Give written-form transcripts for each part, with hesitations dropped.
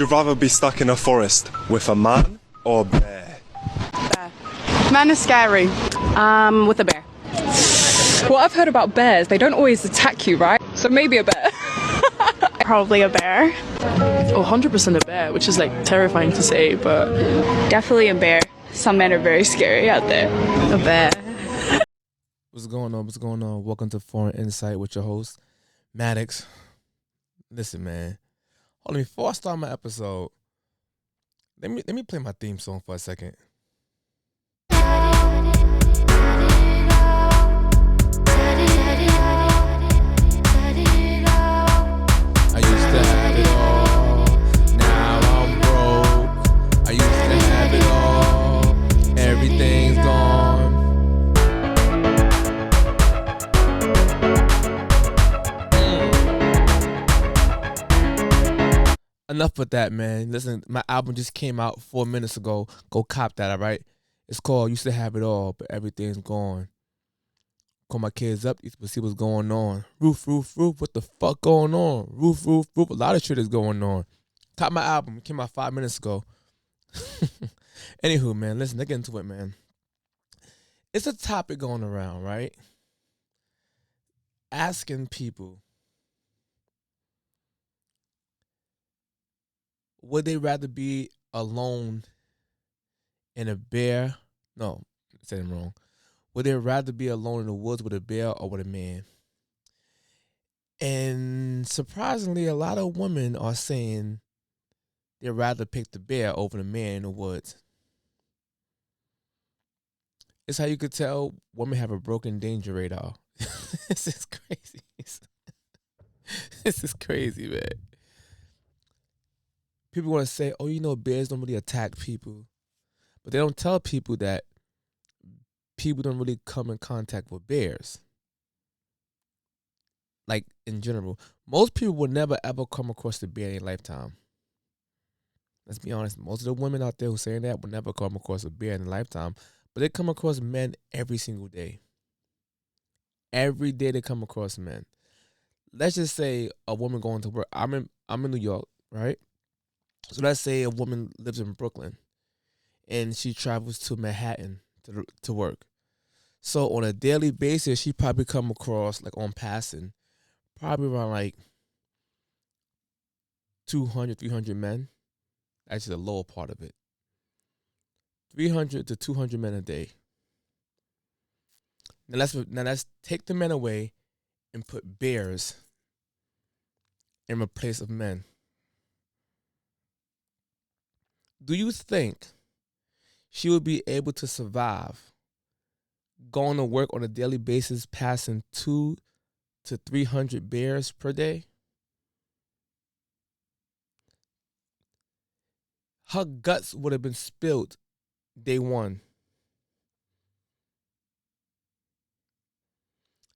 You'd rather be stuck in a forest with a man or a bear? Bear. Man is scary. With a bear. Well, I've heard about bears. They don't always attack you, right? So maybe a bear. Probably a bear. Oh, 100% a bear, which is like terrifying to say, but Definitely a bear. Some men are very scary out there. A bear. What's going on? What's going on? Welcome to Foreign Insight with your host, Maddox. Listen, man. Hold on, before I start my episode, let me play my theme song for a second. I used to have it all, now I'm broke. I used to have it all, everything's gone. Enough with that, man. Listen, my album just came out 4 minutes ago. Go cop that, all right? It's called Used to Have It All, but Everything's Gone. Call my kids up, you can see what's going on. Roof, what the fuck going on? Roof, a lot of shit is going on. Cop my album, it came out 5 minutes ago. Anywho, man, listen, let's get into it, man. It's a topic going around, right? Asking people, would they rather be alone in a bear? No, I said it wrong. Would they rather be alone in the woods with a bear or with a man? And surprisingly, a lot of women are saying they'd rather pick the bear over the man in the woods. It's how you could tell women have a broken danger radar. This is crazy. This is crazy, man. People want to say, oh, bears don't really attack people. But they don't tell people that people don't really come in contact with bears. Like, in general. Most people will never, ever come across a bear in their lifetime. Let's be honest. Most of the women out there who are saying that will never come across a bear in their lifetime. But they come across men every single day. Every day they come across men. Let's just say a woman going to work. I'm in New York, right? So let's say a woman lives in Brooklyn and she travels to Manhattan to work. So on a daily basis, she probably come across, like on passing, probably around like 200, 300 men. Actually, the lower part of it. 300 to 200 men a day. Now let's take the men away and put bears in the place of men. Do you think she would be able to survive going to work on a daily basis, passing 200 to 300 bears per day? Her guts would have been spilled day one.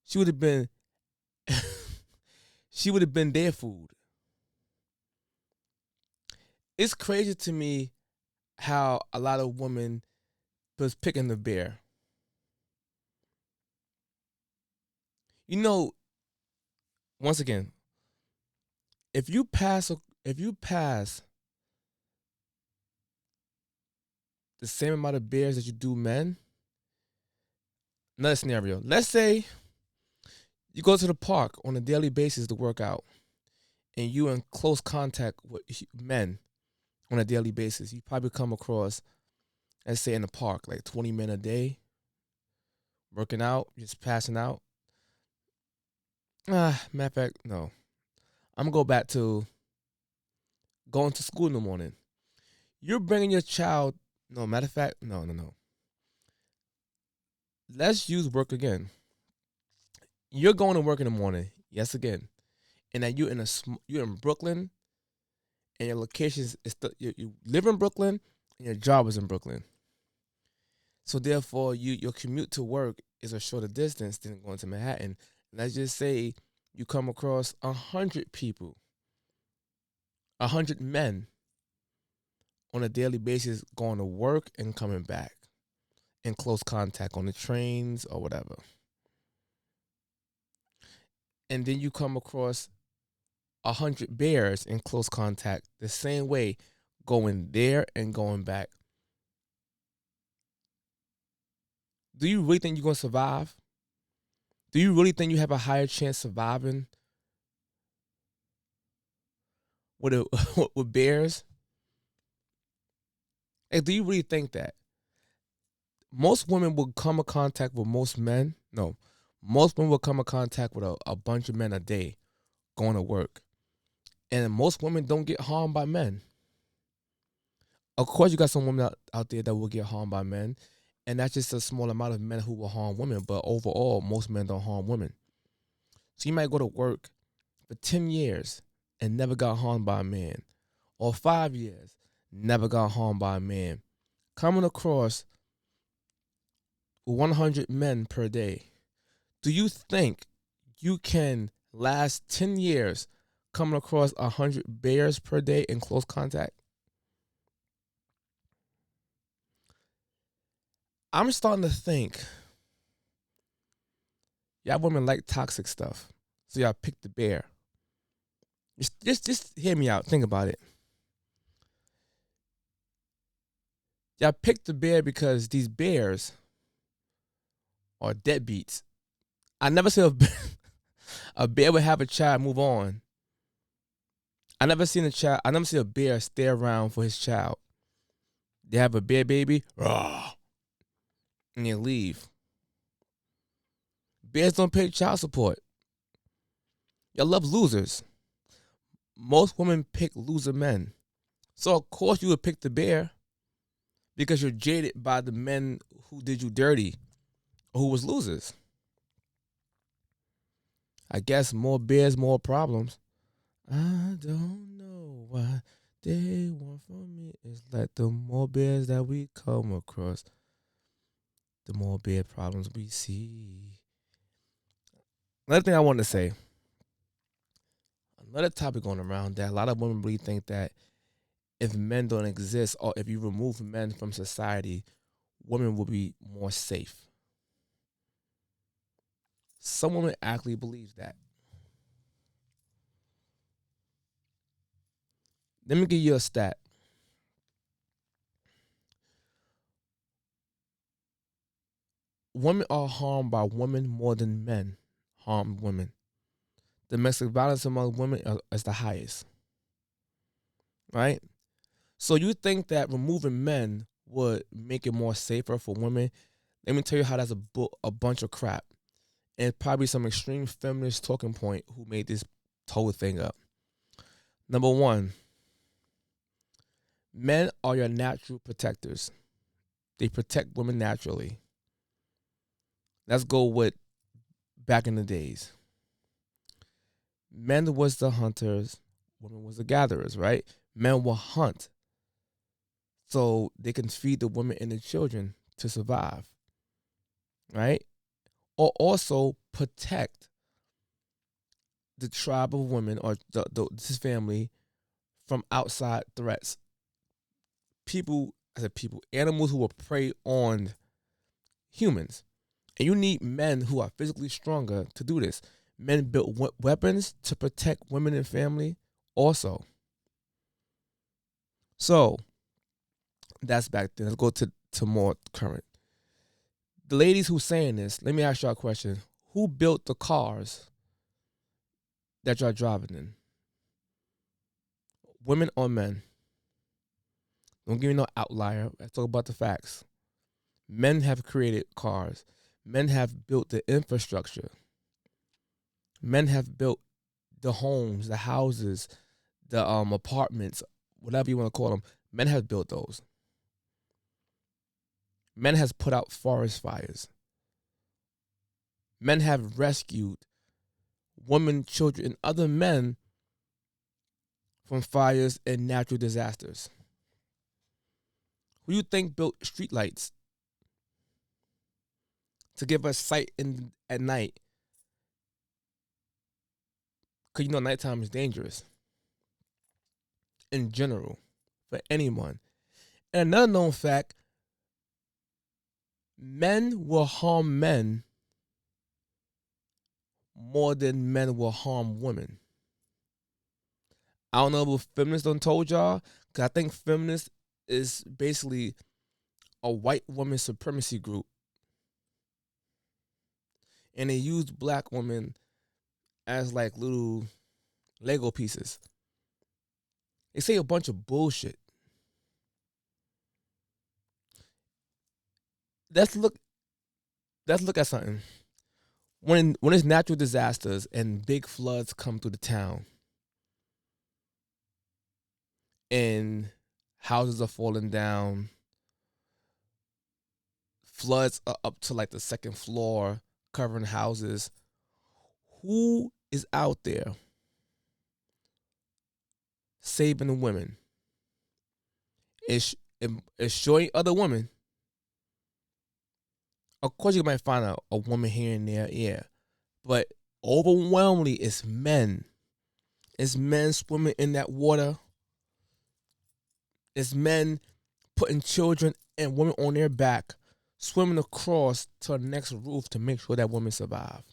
She would have been their food. It's crazy to me how a lot of women was picking the bear. Once again, if you pass the same amount of bears that you do men, another scenario. Let's say you go to the park on a daily basis to work out, and you in close contact with men on a daily basis. You probably come across, let's say in the park, like 20 men a day, working out, just passing out. Matter of fact, no. I'm going to go back to going to school in the morning. You're bringing your child, no, matter of fact, no. Let's use work again. You're going to work in the morning, yes, again. And that you're in Brooklyn, and your location is you live in Brooklyn, and your job is in Brooklyn. So therefore, your commute to work is a shorter distance than going to Manhattan. Let's just say you come across 100 people, 100 men on a daily basis going to work and coming back in close contact on the trains or whatever. And then you come across 100 bears in close contact the same way, going there and going back. Do you really think you're going to survive? Do you really think you have a higher chance surviving with with bears? Like, do you really think that? Most women will come in contact with most men. No, most women will come in contact with a bunch of men a day going to work. And most women don't get harmed by men. Of course, you got some women out there that will get harmed by men. And that's just a small amount of men who will harm women. But overall, most men don't harm women. So you might go to work for 10 years and never got harmed by a man. Or 5 years, never got harmed by a man. Coming across 100 men per day. Do you think you can last 10 years coming across 100 bears per day in close contact? I'm starting to think y'all women like toxic stuff. So y'all pick the bear. Just hear me out. Think about it. Y'all picked the bear because these bears are deadbeats. I never see a bear would have a child move on. I never see a bear stay around for his child. They have a bear baby, rah, and they leave. Bears don't pay child support. Y'all love losers. Most women pick loser men. So of course you would pick the bear because you're jaded by the men who did you dirty or who was losers. I guess more bears, more problems. I don't know why they want from me. It's like the more bears that we come across, the more bear problems we see. Another thing I want to say, another topic going around that a lot of women really think that if men don't exist or if you remove men from society, women will be more safe. Some women actually believe that. Let me give you a stat. Women are harmed by women more than men harm women. Domestic violence among women is the highest. Right? So you think that removing men would make it more safer for women? Let me tell you how that's a bunch of crap. And probably some extreme feminist talking point who made this whole thing up. Number one, men are your natural protectors. They protect women naturally. Let's go with back in the days. Men was the hunters, women was the gatherers, right? Men will hunt so they can feed the women and the children to survive, right? Or also protect the tribe of women or this family from outside threats. Animals who will prey on humans. And you need men who are physically stronger to do this. Men built weapons to protect women and family also. So, that's back then. Let's go to more current. The ladies who saying this, let me ask y'all a question. Who built the cars that y'all driving in? Women or men? Don't give me no outlier. Let's talk about the facts. Men have created cars. Men have built the infrastructure. Men have built the homes, the houses, the apartments, whatever you want to call them. Men have built those. Men has put out forest fires. Men have rescued women, children, and other men from fires and natural disasters. Who you think built streetlights to give us sight at night? Because you know nighttime is dangerous in general for anyone. And another known fact, men will harm men more than men will harm women. I don't know if feminists done told y'all, because I think feminist is basically a white woman supremacy group. And they use black women as like little Lego pieces. They say a bunch of bullshit. Let's look at something. When it's natural disasters and big floods come through the town and houses are falling down, floods are up to like the second floor covering houses, who is out there saving the women? Is showing other women. Of course, you might find a woman here and there, yeah. But overwhelmingly, it's men. It's men swimming in that water. It's men putting children and women on their back, swimming across to the next roof to make sure that women survive.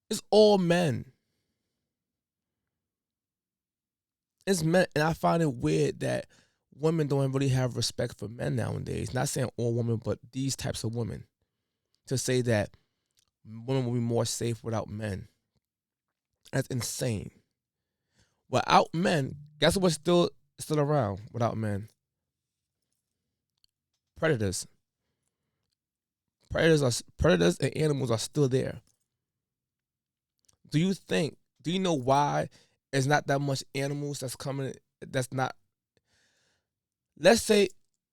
It's all men. It's men, and I find it weird that women don't really have respect for men nowadays. Not saying all women, but these types of women. To say that women will be more safe without men. That's insane. Without men, guess what's still around without men? Predators. Predators and animals are still there. Do you know why there's not that much animals that's coming that's not. Let's say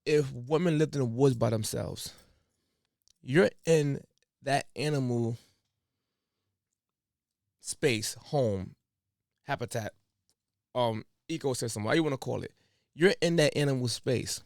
if women lived in the woods by themselves, you're in that animal space, home, habitat, ecosystem, whatever you want to call it. You're in that animal space.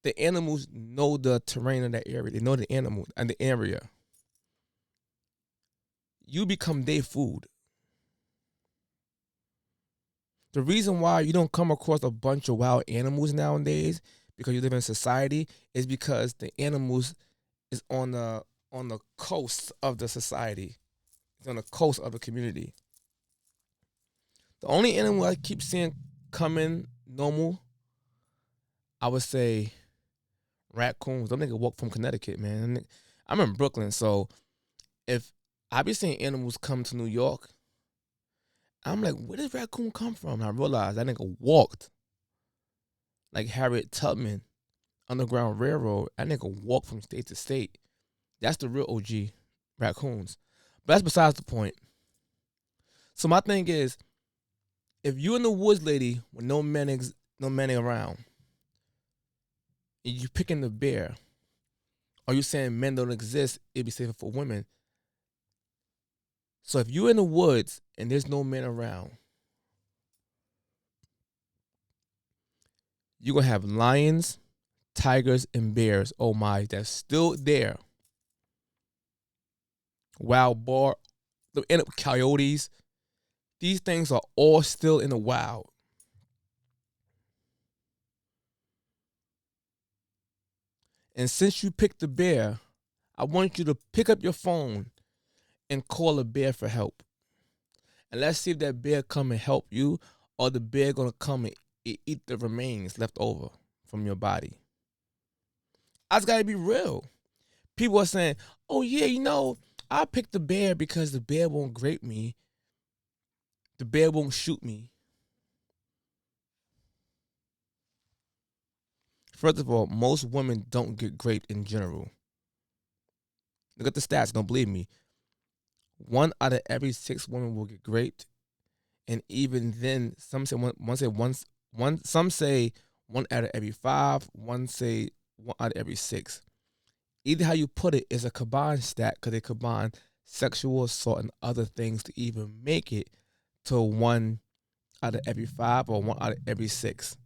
The animals know the terrain of that area. They know the animal and the area. You become their food. The reason why you don't come across a bunch of wild animals nowadays, because you live in society, is because the animals is on the coast of the society. It's on the coast of the community. The only animal I keep seeing coming normal, I would say raccoons. Them niggas walk from Connecticut, man. I'm in Brooklyn, so if I be seeing animals come to New York, I'm like, where does raccoon come from? And I realized that nigga walked like Harriet Tubman, Underground Railroad. That nigga walked from state to state. That's the real OG raccoons. But that's besides the point. So my thing is, if you in the woods, lady, with no men around, and you picking the bear, are you saying men don't exist? It'd be safer for women. So if you're in the woods and there's no men around, you're going to have lions, tigers, and bears. Oh my, that's still there. Wild boar, coyotes. These things are all still in the wild. And since you picked the bear, I want you to pick up your phone and call a bear for help. And let's see if that bear come and help you, or the bear going to come and eat the remains left over from your body. I just got to be real. People are saying, oh yeah, I picked the bear because the bear won't grape me. The bear won't shoot me. First of all, most women don't get raped in general. Look at the stats. Don't believe me. 1 out of every 6 women will get raped, and even then, some say some say 1 out of every 5. One say 1 out of every 6. Either how you put it is a combined stat, because they combine sexual assault and other things to even make it to 1 out of every 5 or 1 out of every 6,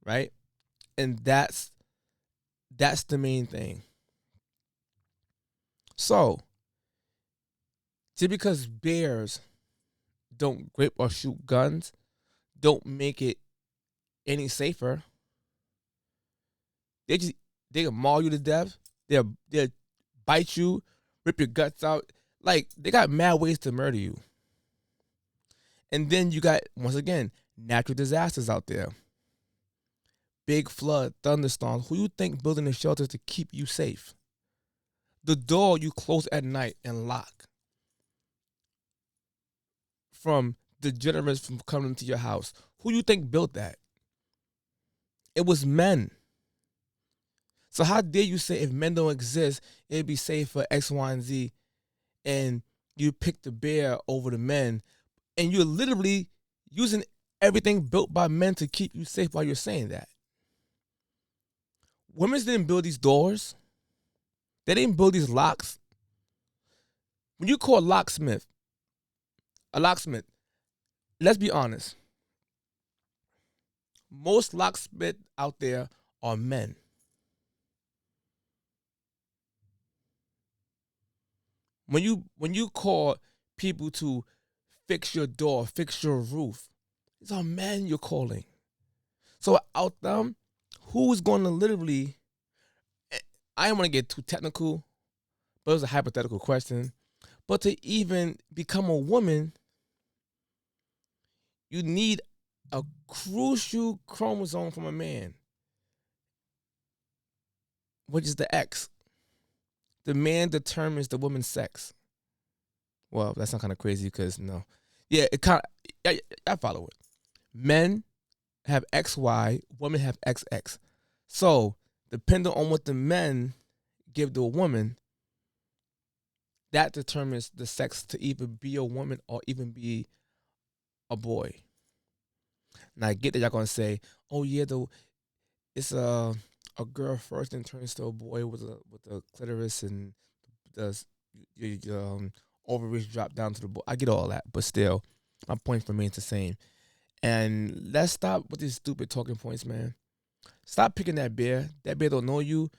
right? And that's the main thing. So, just because bears don't grape or shoot guns, don't make it any safer. They can maul you to death. They'll bite you, rip your guts out. Like, they got mad ways to murder you. And then you got, once again, natural disasters out there. Big flood, thunderstorms. Who you think building the shelters to keep you safe? The door you close at night and lock from degenerates from coming into your house. Who you think built that? It was men. So how dare you say if men don't exist, it'd be safe for X, Y, and Z, and you pick the bear over the men, and you're literally using everything built by men to keep you safe while you're saying that. Women didn't build these doors. They didn't build these locks. When you call a locksmith, let's be honest. Most locksmiths out there are men. When you call people to fix your door, fix your roof, these are men you're calling. So out them, who is going to literally, I don't want to get too technical, but it was a hypothetical question. But to even become a woman, you need a crucial chromosome from a man, which is the X. The man determines the woman's sex. Well, that's not kind of crazy because no. Yeah, it kind of, I follow it. Men have XY, women have XX. So, depending on what the men give to a woman, that determines the sex to either be a woman or even be a boy. Now, I get that y'all going to say, oh, yeah, it's a girl first and turns to a boy with a clitoris and the ovaries drop down to the boy. I get all that, but still, my point remains the same. And let's stop with these stupid talking points, man. Stop picking that bear. That bear don't know you.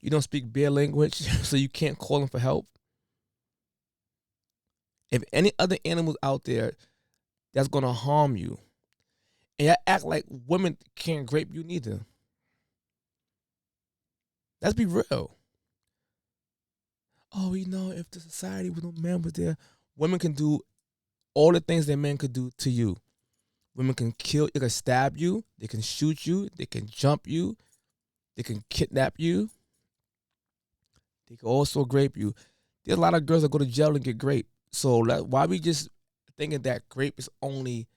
You don't speak bear language, so you can't call him for help. If any other animals out there that's gonna harm you, and you act like women can't grape you neither. Let's be real. Oh, if the society with no man was there, women can do all the things that men could do to you. Women can kill, they can stab you, they can shoot you, they can jump you, they can kidnap you, they can also grape you. There's a lot of girls that go to jail and get raped. So why we just thinking that rape is only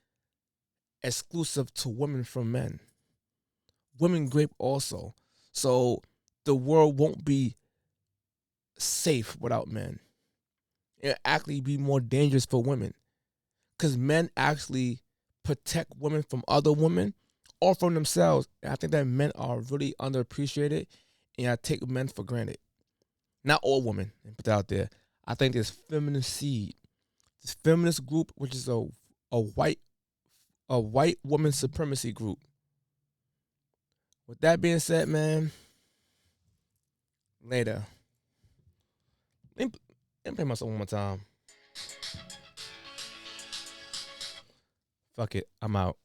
exclusive to women from men? Women grape also. So the world won't be safe without men. It'll actually be more dangerous for women. Because men actually protect women from other women or from themselves. And I think that men are really underappreciated, and I take men for granted. Not all women, and put that out there. I think there's feminist seed. This feminist group, which is a white woman supremacy group. With that being said, man, later. Let me play myself one more time. Fuck it, I'm out.